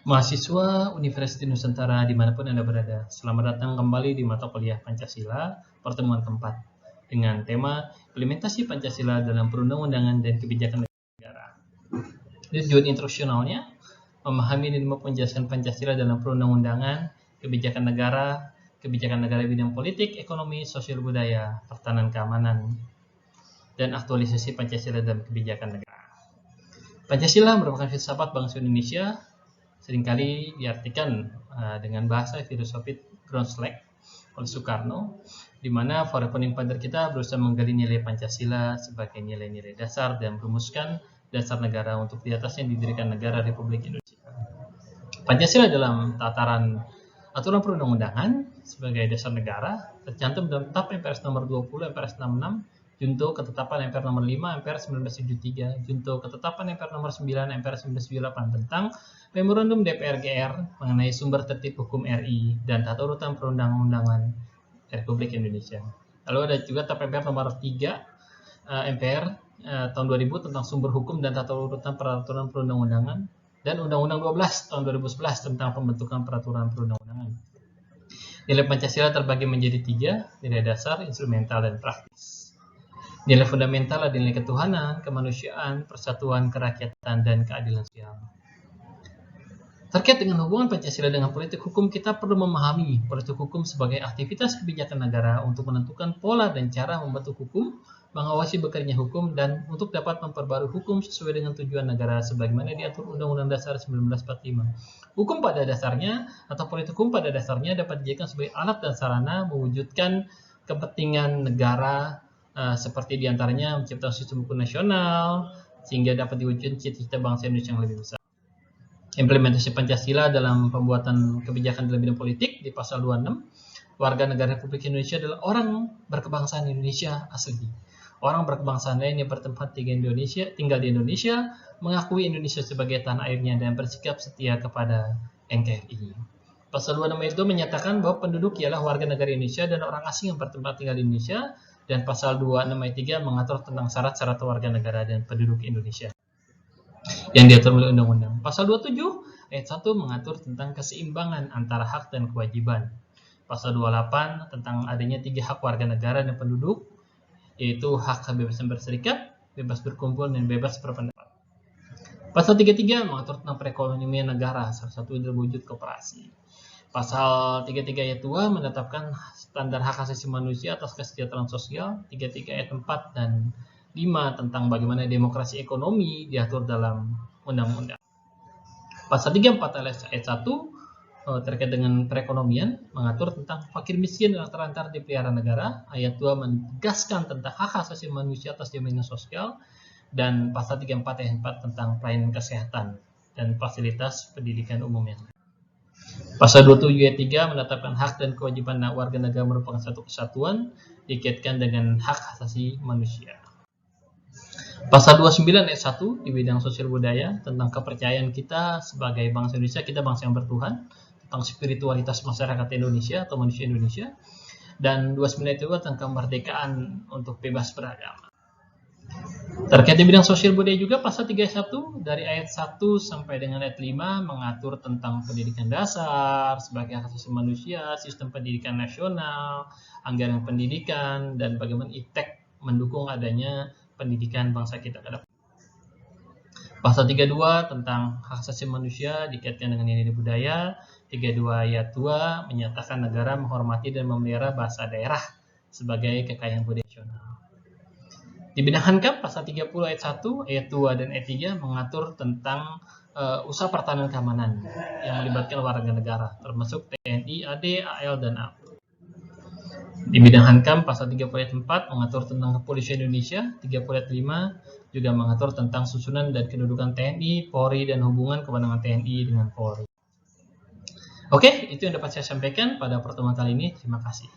Mahasiswa Universitas Nusantara dimanapun Anda berada, selamat datang kembali di mata kuliah Pancasila, pertemuan keempat, dengan tema implementasi Pancasila dalam perundang-undangan dan kebijakan negara. Tujuan instruksionalnya, memahami dan menjelaskan Pancasila dalam perundang-undangan, kebijakan negara bidang politik, ekonomi, sosial budaya, pertahanan keamanan, dan aktualisasi Pancasila dalam kebijakan negara. Pancasila merupakan filsafat bangsa Indonesia, seringkali diartikan dengan bahasa filosofi Groundslack oleh Soekarno, di mana para founding father kita berusaha menggali nilai Pancasila sebagai nilai-nilai dasar dan merumuskan dasar negara untuk di atasnya didirikan negara Republik Indonesia. Pancasila dalam tataran aturan perundang-undangan sebagai dasar negara tercantum dalam TAP MPRS nomor 20 MPRS 66, Junto Ketetapan MPR nomor 5 MPR 1973, Junto Ketetapan MPR nomor 9 MPR 1998 tentang Memorandum DPR GR mengenai sumber tertib hukum RI dan tata urutan perundang-undangan Republik Indonesia. Lalu ada juga TAP MPR nomor 3 MPR tahun 2000 tentang sumber hukum dan tata urutan peraturan perundang-undangan, dan Undang-Undang 12 tahun 2011 tentang pembentukan peraturan perundang-undangan. Nilai Pancasila terbagi menjadi 3, nilai dasar, instrumental, dan praktis. Nilai fundamental adalah nilai ketuhanan, kemanusiaan, persatuan, kerakyatan, dan keadilan sosial. Terkait dengan hubungan Pancasila dengan politik hukum, kita perlu memahami politik hukum sebagai aktivitas kebijakan negara untuk menentukan pola dan cara membentuk hukum, mengawasi bekerjanya hukum, dan untuk dapat memperbarui hukum sesuai dengan tujuan negara sebagaimana diatur Undang-Undang Dasar 1945. Hukum pada dasarnya atau politik hukum pada dasarnya dapat dijadikan sebagai alat dan sarana mewujudkan kepentingan negara, seperti diantaranya menciptakan sistem hukum nasional sehingga dapat diwujudkan cita-cita bangsa Indonesia yang lebih besar. Implementasi Pancasila dalam pembuatan kebijakan dalam bidang politik di pasal 26, warga negara Republik Indonesia adalah orang berkebangsaan Indonesia asli. Orang berkebangsaan lain yang bertempat tinggal di Indonesia, mengakui Indonesia sebagai tanah airnya dan bersikap setia kepada NKRI. Pasal 26 itu menyatakan bahwa penduduk ialah warga negara Indonesia dan orang asing yang bertempat tinggal di Indonesia, dan pasal 26 ayat 3 mengatur tentang syarat-syarat warga negara dan penduduk Indonesia yang diatur oleh undang-undang. Pasal 27 ayat 1 mengatur tentang keseimbangan antara hak dan kewajiban. Pasal 28 tentang adanya 3 hak warga negara dan penduduk, yaitu hak kebebasan berserikat, bebas berkumpul, dan bebas berpendapat. Pasal 33 mengatur tentang perekonomian negara, salah satu wujud koperasi. Pasal 33 ayat 2 menetapkan standar hak asasi manusia atas kesejahteraan sosial. 33 ayat 4 dan 5 tentang bagaimana demokrasi ekonomi diatur dalam undang-undang. Pasal 34 ayat 1 terkait dengan perekonomian mengatur tentang fakir miskin dan terlantar dipelihara negara. Ayat 2 menegaskan tentang hak asasi manusia atas jaminan sosial, dan pasal 34 ayat 4 tentang pelayanan kesehatan dan fasilitas pendidikan umum yang lain. Pasal 27 ayat 3 menetapkan hak dan kewajiban warga negara merupakan satu kesatuan dikaitkan dengan hak asasi manusia. Pasal 29 ayat 1 di bidang sosial budaya tentang kepercayaan kita sebagai bangsa Indonesia, kita bangsa yang bertuhan, tentang spiritualitas masyarakat Indonesia atau manusia Indonesia, dan 29 ayat 2 tentang kemerdekaan untuk bebas beragama. Terkait di bidang sosial budaya juga, pasal 31 dari ayat 1 sampai dengan ayat 5 mengatur tentang pendidikan dasar sebagai hak asasi manusia, sistem pendidikan nasional, anggaran pendidikan, dan bagaimana IPTEK mendukung adanya pendidikan bangsa kita ke depan. Pasal 32 tentang hak asasi manusia dikaitkan dengan nilai budaya. 32 ayat 2 menyatakan negara menghormati dan memelihara bahasa daerah sebagai kekayaan budaya nasional. Di bidang Hankam, pasal 30 ayat 1, ayat 2, dan ayat 3 mengatur tentang usaha pertahanan keamanan yang melibatkan warga negara, termasuk TNI, AD, AL, dan AP. Di bidang Hankam, pasal 30 ayat 4 mengatur tentang kepolisian Indonesia. 30 ayat 5 juga mengatur tentang susunan dan kedudukan TNI, Polri, dan hubungan kewenangan TNI dengan Polri. Oke, itu yang dapat saya sampaikan pada pertemuan kali ini. Terima kasih.